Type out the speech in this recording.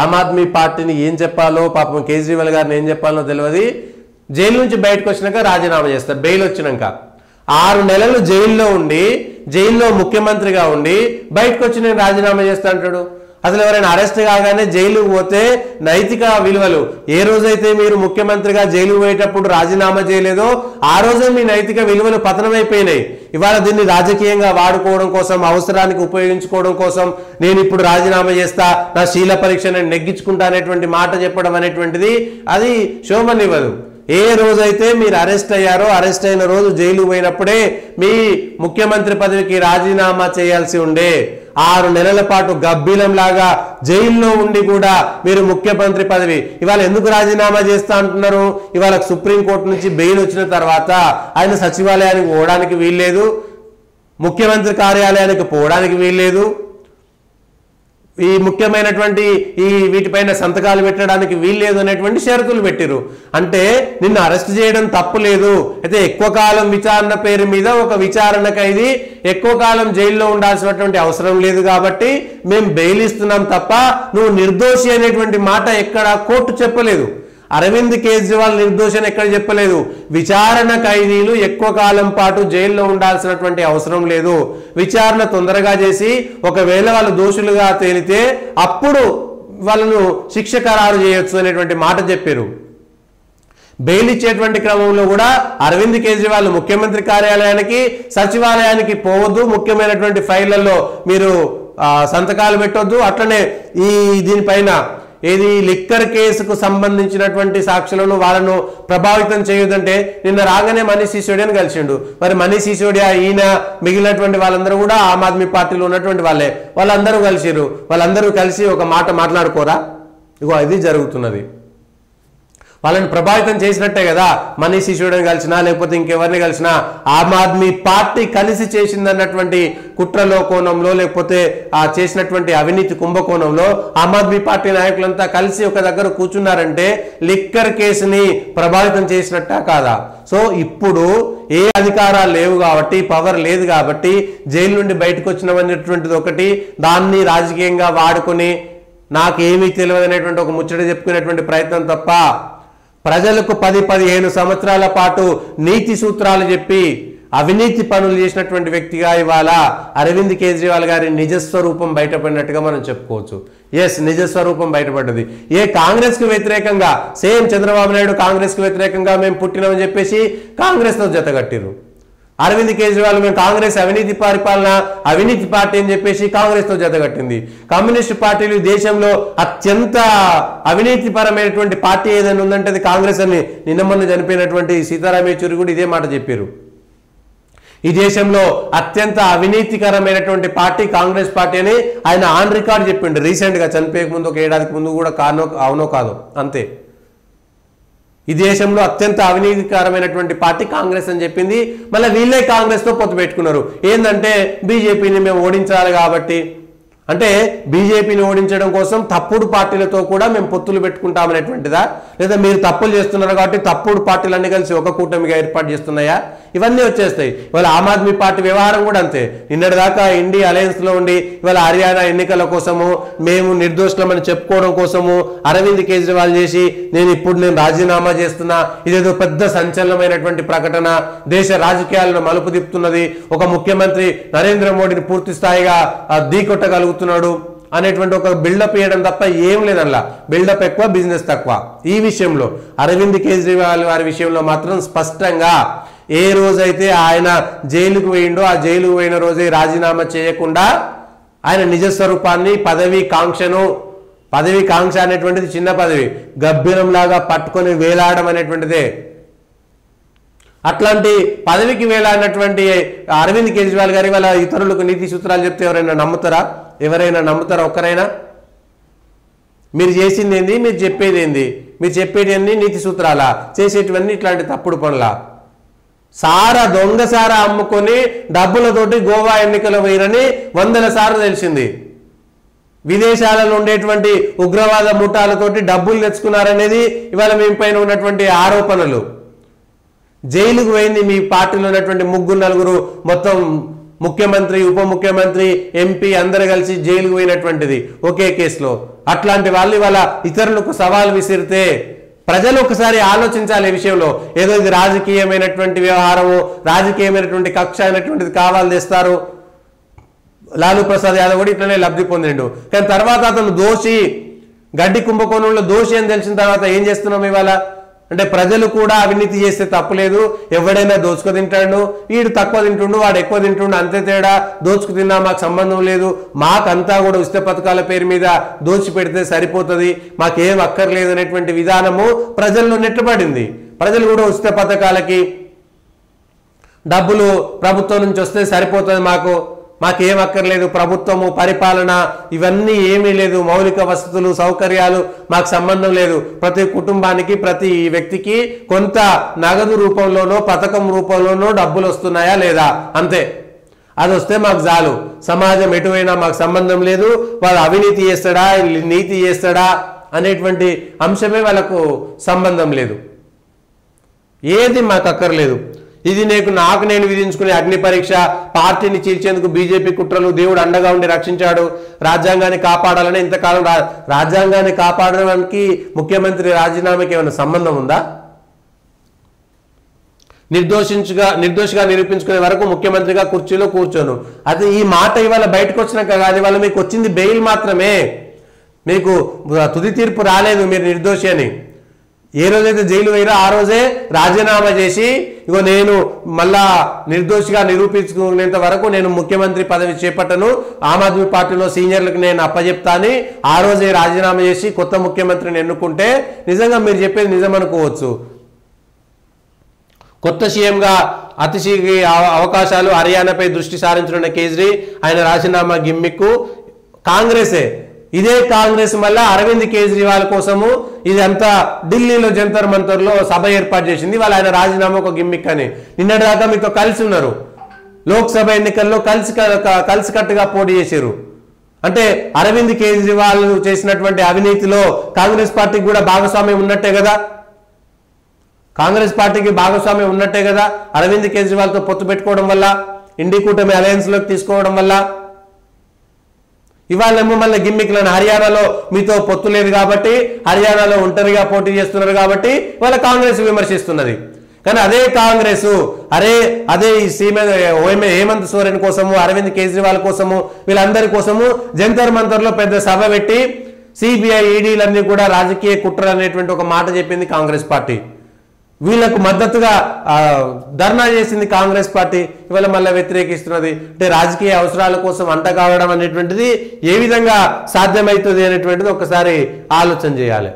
ఆమ్ ఆద్మీ పార్టీని ఏం చెప్పాలో, పాపం కేజ్రీవాల్ గారిని ఏం చెప్పాలో తెలియదు. జైలు నుంచి బయటకు వచ్చినాక రాజీనామా చేస్తారు. బెయిల్ వచ్చినాక 6 నెలలు జైల్లో ఉండి, జైల్లో ముఖ్యమంత్రిగా ఉండి బయటకు వచ్చి నేను రాజీనామా చేస్తా అంటాడు. అసలు ఎవరైనా అరెస్ట్ కాగానే జైలుకు పోతే నైతిక విలువలు, ఏ రోజైతే మీరు ముఖ్యమంత్రిగా జైలుకు పోయేటప్పుడు రాజీనామా చేయలేదో ఆ రోజే మీ నైతిక విలువలు పతనమైపోయినాయి. ఇవాళ దీన్ని రాజకీయంగా వాడుకోవడం కోసం, అవసరానికి ఉపయోగించుకోవడం కోసం నేను ఇప్పుడు రాజీనామా చేస్తా, నా శీల పరీక్ష నేను నెగ్గించుకుంటా అనేటువంటి మాట చెప్పడం అనేటువంటిది అది శోభనివ్వదు. ఏ రోజైతే మీరు అరెస్ట్ అయ్యారో, అరెస్ట్ అయిన రోజు జైలు పోయినప్పుడే మీ ముఖ్యమంత్రి పదవికి రాజీనామా చేయాల్సి ఉండే. 6 నెలల పాటు గబ్బిలంలాగా జైల్లో ఉండి కూడా మీరు ముఖ్యమంత్రి పదవి ఇవాళ ఎందుకు రాజీనామా చేస్తా అంటున్నారు? ఇవాళ సుప్రీంకోర్టు నుంచి బెయిల్ వచ్చిన తర్వాత ఆయన సచివాలయానికి పోవడానికి వీల్లేదు, ముఖ్యమంత్రి కార్యాలయానికి పోవడానికి వీల్లేదు, ఈ ముఖ్యమైనటువంటి ఈ వీటిపైన సంతకాలు పెట్టడానికి వీల్లేదు అనేటువంటి షరతులు పెట్టిరు. అంటే నిన్ను అరెస్ట్ చేయడం తప్పు లేదు, అయితే ఎక్కువ కాలం విచారణ పేరు మీద ఒక విచారణ ఖైదీ ఎక్కువ కాలం జైల్లో ఉండాల్సినటువంటి అవసరం లేదు కాబట్టి మేము బెయిల్ ఇస్తున్నాం తప్ప నువ్వు నిర్దోషి అనేటువంటి మాట ఎక్కడ కోర్టు చెప్పలేదు. అరవింద్ కేజ్రీవాల్ నిర్దోషి అని ఎక్కడ చెప్పలేదు. విచారణ ఖైదీలు ఎక్కువ కాలం పాటు జైల్లో ఉండాల్సినటువంటి అవసరం లేదు, విచారణ తొందరగా చేసి ఒకవేళ వాళ్ళు దోషులుగా తేలితే అప్పుడు వాళ్ళను శిక్ష ఖరారు చేయొచ్చు అనేటువంటి మాట చెప్పారు. బెయిల్ ఇచ్చేటువంటి క్రమంలో కూడా అరవింద్ కేజ్రీవాల్ ముఖ్యమంత్రి కార్యాలయానికి, సచివాలయానికి పోవద్దు, ముఖ్యమైనటువంటి ఫైళ్లలో మీరు సంతకాలు పెట్టొద్దు, అట్లనే ఈ దీనిపైన ఏది లిక్కర్ కేసుకు సంబంధించినటువంటి సాక్షులను వాళ్ళను ప్రభావితం చేయొద్దంటే నిన్న రాగానే మనీష్ సిసోడియాని కలిసిండు. మరి మనీష్ సిసోడియా, ఈయన, మిగిలినటువంటి వాళ్ళందరూ కూడా ఆమ్ ఆద్మీ పార్టీలో ఉన్నటువంటి వాళ్ళే, వాళ్ళందరూ కలిసిరు. వాళ్ళందరూ కలిసి ఒక మాట మాట్లాడుకోరా? ఇగో ఇది జరుగుతున్నది. వాళ్ళని ప్రభావితం చేసినట్టే కదా మనీష్ సిసోడియాని కలిసినా లేకపోతే ఇంకెవరిని కలిసినా ఆమ్ ఆద్మీ పార్టీ కలిసి చేసిందన్నటువంటి కుట్రలో కోణంలో లేకపోతే ఆ చేసినటువంటి అవినీతి కుంభకోణంలో ఆమ్ ఆద్మీ పార్టీ నాయకులంతా కలిసి ఒక దగ్గర కూర్చున్నారంటే లిక్కర్ కేసుని ప్రభావితం చేసినట్టా కాదా? సో ఇప్పుడు ఏ అధికారాలు లేవు కాబట్టి, పవర్ లేదు కాబట్టి జైలు నుండి బయటకు వచ్చినటువంటిది ఒకటి, దాన్ని రాజకీయంగా వాడుకొని నాకేమీ తెలియదు అనేటువంటి ఒక ముచ్చట చెప్పుకునేటువంటి ప్రయత్నం తప్ప ప్రజలకు 10-15 సంవత్సరాల పాటు నీతి సూత్రాలు చెప్పి అవినీతి పనులు చేసినటువంటి వ్యక్తిగా ఇవాళ అరవింద్ కేజ్రీవాల్ గారి నిజస్వరూపం బయటపడినట్టుగా మనం చెప్పుకోవచ్చు. ఎస్, నిజస్వరూపం బయటపడ్డది. ఏ కాంగ్రెస్కు వ్యతిరేకంగా, సేమ్ చంద్రబాబు నాయుడు కాంగ్రెస్కు వ్యతిరేకంగా మేము పుట్టినామని చెప్పేసి కాంగ్రెస్తో జతగట్టిరు. అరవింద్ కేజ్రీవాల్ మేము కాంగ్రెస్ అవినీతి పరిపాలన, అవినీతి పార్టీ అని చెప్పేసి కాంగ్రెస్తో జతగట్టింది. కమ్యూనిస్టు పార్టీలు దేశంలో అత్యంత అవినీతి పరమైనటువంటి పార్టీ ఏదైనా ఉందంటే అది కాంగ్రెస్ అని నిన్న మొన్న చనిపోయినటువంటి సీతారాం యేచూరి కూడా ఇదే మాట చెప్పారు. ఈ దేశంలో అత్యంత అవినీతికరమైనటువంటి పార్టీ కాంగ్రెస్ పార్టీ అని ఆయన ఆన్ రికార్డ్ చెప్పిండు. రీసెంట్గా చనిపోయే ముందు, 1 ఏడాదికి ముందు కూడా అవునో కాదో అంతే. ఈ దేశంలో అత్యంత అవినీతికరమైనటువంటి పార్టీ కాంగ్రెస్ అని చెప్పింది. మళ్ళీ వీళ్ళే కాంగ్రెస్తో పొత్తు పెట్టుకున్నారు. ఏంటంటే బీజేపీని మేము ఓడించాలి కాబట్టి, అంటే బీజేపీని ఓడించడం కోసం తప్పుడు పార్టీలతో కూడా మేము పొత్తులు పెట్టుకుంటామనేటువంటిదా, లేదా మీరు తప్పులు చేస్తున్నారు కాబట్టి తప్పుడు పార్టీలన్నీ కలిసి ఒక కూటమిగా ఏర్పాటు చేస్తున్నాయా? ఇవన్నీ వచ్చేస్తాయి. ఇవాళ ఆమ్ ఆద్మీ పార్టీ వ్యవహారం కూడా అంతే. నిన్నటిదాకా ఇండియా అలయన్స్లో ఉండి ఇవాళ హర్యానా ఎన్నికల కోసము మేము నిర్దోషులమని చెప్పుకోవడం కోసము అరవింద్ కేజ్రీవాల్ చేసి నేను రాజీనామా చేస్తున్నా, ఇదేదో పెద్ద సంచలనమైనటువంటి ప్రకటన, దేశ రాజకీయాలను మలుపు తిప్పుతున్నది, ఒక ముఖ్యమంత్రి నరేంద్ర మోడీని పూర్తి స్థాయిగా ఢీకొట్టగలుగుతున్నాడు అనేటువంటి ఒక బిల్డప్ ఇవ్వడం తప్ప ఏం లేదల్లా. బిల్డప్ ఎక్కువ, బిజినెస్ తక్కువ. ఈ విషయంలో అరవింద్ కేజ్రీవాల్ వారి విషయంలో మాత్రం స్పష్టంగా ఏ రోజైతే ఆయన జైలుకు పోయిండో ఆ జైలుకు పోయిన రోజే రాజీనామా చేయకుండా ఆయన నిజస్వరూపాన్ని, పదవి కాంక్ష అనేటువంటిది చిన్న పదవి, గబ్బిలంలాగా పట్టుకొని వేలాడడం అనేటువంటిదే. అట్లాంటి పదవికి వేలాడినటువంటి అరవింద్ కేజ్రీవాల్ గారి వాళ్ళ ఇతరులకు నీతి సూత్రాలు చెప్తే ఎవరైనా నమ్ముతారా? ఒక్కరైనా? మీరు చేసింది ఏంది, మీరు చెప్పేది ఏంది? మీరు చెప్పేది అన్ని నీతి సూత్రాలా, చేసేటివన్నీ ఇట్లాంటి తప్పుడు పనులా? దొంగ సారా అమ్ముకొని డబ్బులతోటి గోవా ఎన్నికలు పోయినని 100ల సార్లు తెలిసింది. విదేశాలలో ఉండేటువంటి ఉగ్రవాద ముఠాలతోటి డబ్బులు తెచ్చుకున్నారనేది ఇవాళ మీ పైన ఉన్నటువంటి ఆరోపణలు. జైలుకు పోయింది మీ పార్టీలో ఉన్నటువంటి 3-4 మొత్తం ముఖ్యమంత్రి ఉప ముఖ్యమంత్రి ఎంపీ అందరు కలిసి జైలుకు పోయినటువంటిది ఒకే కేసులో. అట్లాంటి వాళ్ళు ఇవాళ ఇతరులకు సవాల్ విసిరితే ప్రజలు ఒకసారి ఆలోచించాలి. ఈ విషయంలో ఏదో ఇది రాజకీయమైనటువంటి వ్యవహారము, రాజకీయమైనటువంటి కక్ష అయినటువంటిది కావాలి తెస్తారు. లాలూ ప్రసాద్ యాదవ్ కూడా ఇట్లనే లబ్ధి పొందిండు. కానీ తర్వాత అతను దోషి, గడ్డి కుంభకోణంలో దోషి అని తెలిసిన తర్వాత ఏం చేస్తున్నాం ఇవాళ అంటే ప్రజలు కూడా అవినీతి చేస్తే తప్పులేదు, ఎవడైనా దోచుకు తింటాడు, వీడు తక్కువ తింటుండు వాడు ఎక్కువ తింటుండు అంతే తేడా, దోచుకు తిన్నా మాకు సంబంధం లేదు, మాకంతా కూడా ఉచిత పథకాల పేరు మీద దోచి పెడితే సరిపోతుంది, మాకేం అక్కర్లేదు అనేటువంటి విధానము ప్రజల్లో నెట్టబడింది. ప్రజలు కూడా ఉచిత పథకాలకి డబ్బులు ప్రభుత్వం నుంచి వస్తే సరిపోతుంది, మాకేం అక్కర్లేదు, ప్రభుత్వము పరిపాలన ఇవన్నీ ఏమీ లేదు, మౌలిక వసతులు సౌకర్యాలు మాకు సంబంధం లేదు, ప్రతి కుటుంబానికి ప్రతి వ్యక్తికి కొంత నగదు రూపంలోనో పథకం రూపంలోనో డబ్బులు వస్తున్నాయా లేదా అంతే, అది వస్తే మాకు చాలు, సమాజం ఎటువైనా మాకు సంబంధం లేదు, వాళ్ళు అవినీతి చేస్తాడా నీతి చేస్తాడా అనేటువంటి అంశమే వాళ్ళకు సంబంధం లేదు, ఏది మాకు అక్కర్లేదు. ఇది నాకు నేను విధించుకునే అగ్ని పరీక్ష, పార్టీని చీల్చేందుకు బీజేపీ కుట్రలు, దేవుడు అండగా ఉండి రక్షించాడు, రాజ్యాంగాన్ని కాపాడాలని ఇంతకాలం రాజ్యాంగాన్ని కాపాడడానికి ముఖ్యమంత్రి రాజీనామాకి ఏమైనా సంబంధం ఉందా? నిర్దోషిగా నిరూపించుకునే వరకు ముఖ్యమంత్రిగా కుర్చీలో కూర్చోను. అది ఈ మాట ఇవాళ బయటకు వచ్చినాక కాదు, ఇవాళ మీకు వచ్చింది బెయిల్ మాత్రమే, మీకు తుది తీర్పు రాలేదు మీరు నిర్దోషి అని. ఏ రోజైతే జైలు పోయినా ఆ రోజే రాజీనామా చేసి ఇగో నేను మళ్ళా నిర్దోషిగా నిరూపించుకునేంత వరకు నేను ముఖ్యమంత్రి పదవి చేపట్టను, ఆమ్ ఆద్మీ పార్టీలో సీనియర్లకు నేను అప్పచెప్తా అని ఆ రోజే రాజీనామా చేసి కొత్త ముఖ్యమంత్రిని ఎన్నుకుంటే నిజంగా మీరు చెప్పేది నిజం అనుకోవచ్చు. కొత్త సీఎంగా అతిశీఘ్ర అవకాశాలు, హర్యానాపై దృష్టి సారించనున్న కేజ్రీ, ఆయన రాజీనామా గిమ్మిక్కు కాంగ్రెసే. ఇదే కాంగ్రెస్ మళ్ళా అరవింద్ కేజ్రీవాల్ కోసము ఇదంతా ఢిల్లీలో జంతర్ మంతర్లో సభ ఏర్పాటు చేసింది. వాళ్ళు ఆయన రాజీనామా ఒక గిమ్మిక్ అని. నిన్నటిదాకా మీతో కలిసి ఉన్నారు, లోక్సభ ఎన్నికల్లో కలిసికట్టుగా పోటీ చేశారు. అంటే అరవింద్ కేజ్రీవాల్ చేసినటువంటి అవినీతిలో కాంగ్రెస్ పార్టీకి కూడా భాగస్వామ్యం ఉన్నట్టే కదా, కాంగ్రెస్ పార్టీకి భాగస్వామ్యం ఉన్నట్టే కదా అరవింద్ కేజ్రీవాల్తో పొత్తు పెట్టుకోవడం వల్ల, ఇండి కూటమి అలయన్స్లోకి తీసుకోవడం వల్ల. ఇవాళేమో మళ్ళీ గిమ్మిక్లను హర్యానాలో మీతో పొత్తు లేదు కాబట్టి, హర్యానాలో ఒంటరిగా పోటీ చేస్తున్నారు కాబట్టి వాళ్ళ కాంగ్రెస్ విమర్శిస్తున్నది. కానీ అదే కాంగ్రెస్ అదే ఈ హేమంత్ సోరెన్ కోసము, అరవింద్ కేజ్రీవాల్ కోసము, వీళ్ళందరి కోసము జంతర్ మంతర్లో పెద్ద సభ పెట్టి సిబిఐ ఈడీలన్నీ కూడా రాజకీయ కుట్ర అనేటువంటి ఒక మాట చెప్పింది కాంగ్రెస్ పార్టీ. వీళ్ళకు మద్దతుగా ధర్నా చేసింది కాంగ్రెస్ పార్టీ, ఇవాళ మళ్ళీ వ్యతిరేకిస్తున్నది. అంటే రాజకీయ అవసరాల కోసం అంట కావడం అనేటువంటిది ఏ విధంగా సాధ్యమవుతుంది అనేటువంటిది ఒకసారి ఆలోచన చేయాలి.